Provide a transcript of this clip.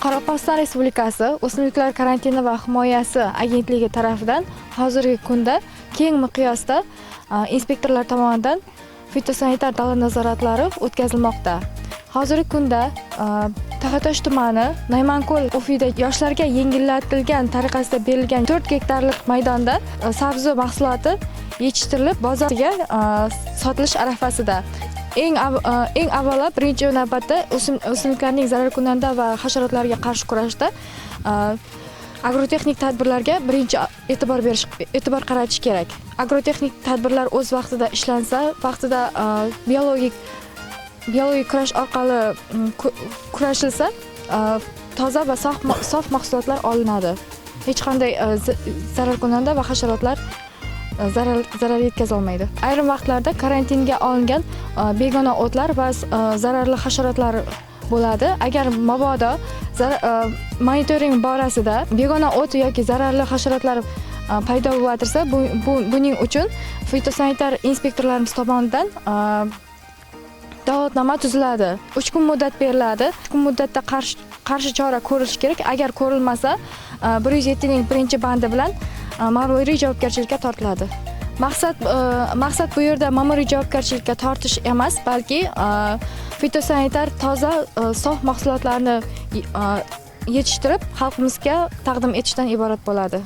Qoraqalpog'iston Respublikasi O'simliklar karantini va himoyasi agentligi tomonidan hozirgi kunda keng miqyosda inspektorlar tomonidan fitosanitar davlat nazoratlari o'tkazilmoqda. Hozirgi kunda Taxatosh tumani Naymanko'l UFIda yoshlarga yengillatgan tariqasida berilgan 4 gektarlik maydonda sabzi mahsuloti yetishtirilib bozorga sotilish arafasida. Eng avvalo birinchi navbatda o'simliklarning zararkunanda va hasharotlarga qarshi kurashda agrotexnik tadbirlarga birinchi e'tibor qaratish kerak. Agrotexnik tadbirlar o'z vaqtida ishlansa, vaqtida biologik kurash orqali kurashilsa, toza va sof mahsulotlar olinadi. Hech qanday zararkunanda va hasharotlar zarar yetkazolmaydi. olmaydi. Ayrim vaqtlarda karantinga olingan begona o'tlar va zararli hasharotlar bo'ladi. Agar mabodo monitoring borasida begona o't yoki zararli hasharotlar paydo bo'latirsa, buning uchun fitosanitar inspektorlarimiz tomonidan da'vatnoma tuziladi. 3 kun muddat beriladi. 3 kun muddatda qarshi chora ko'rish kerak. Agar ko'rilmasa, 107 ning birinchi bandi bilan ma'muriy javobgarchilikka tortiladi. Maqsad bu yerda ma'muriy javobgarchilikka tortish emas, balki fitosanitar toza, sof mahsulotlarni yetishtirib xalqimizga taqdim etishdan iborat bo'ladi.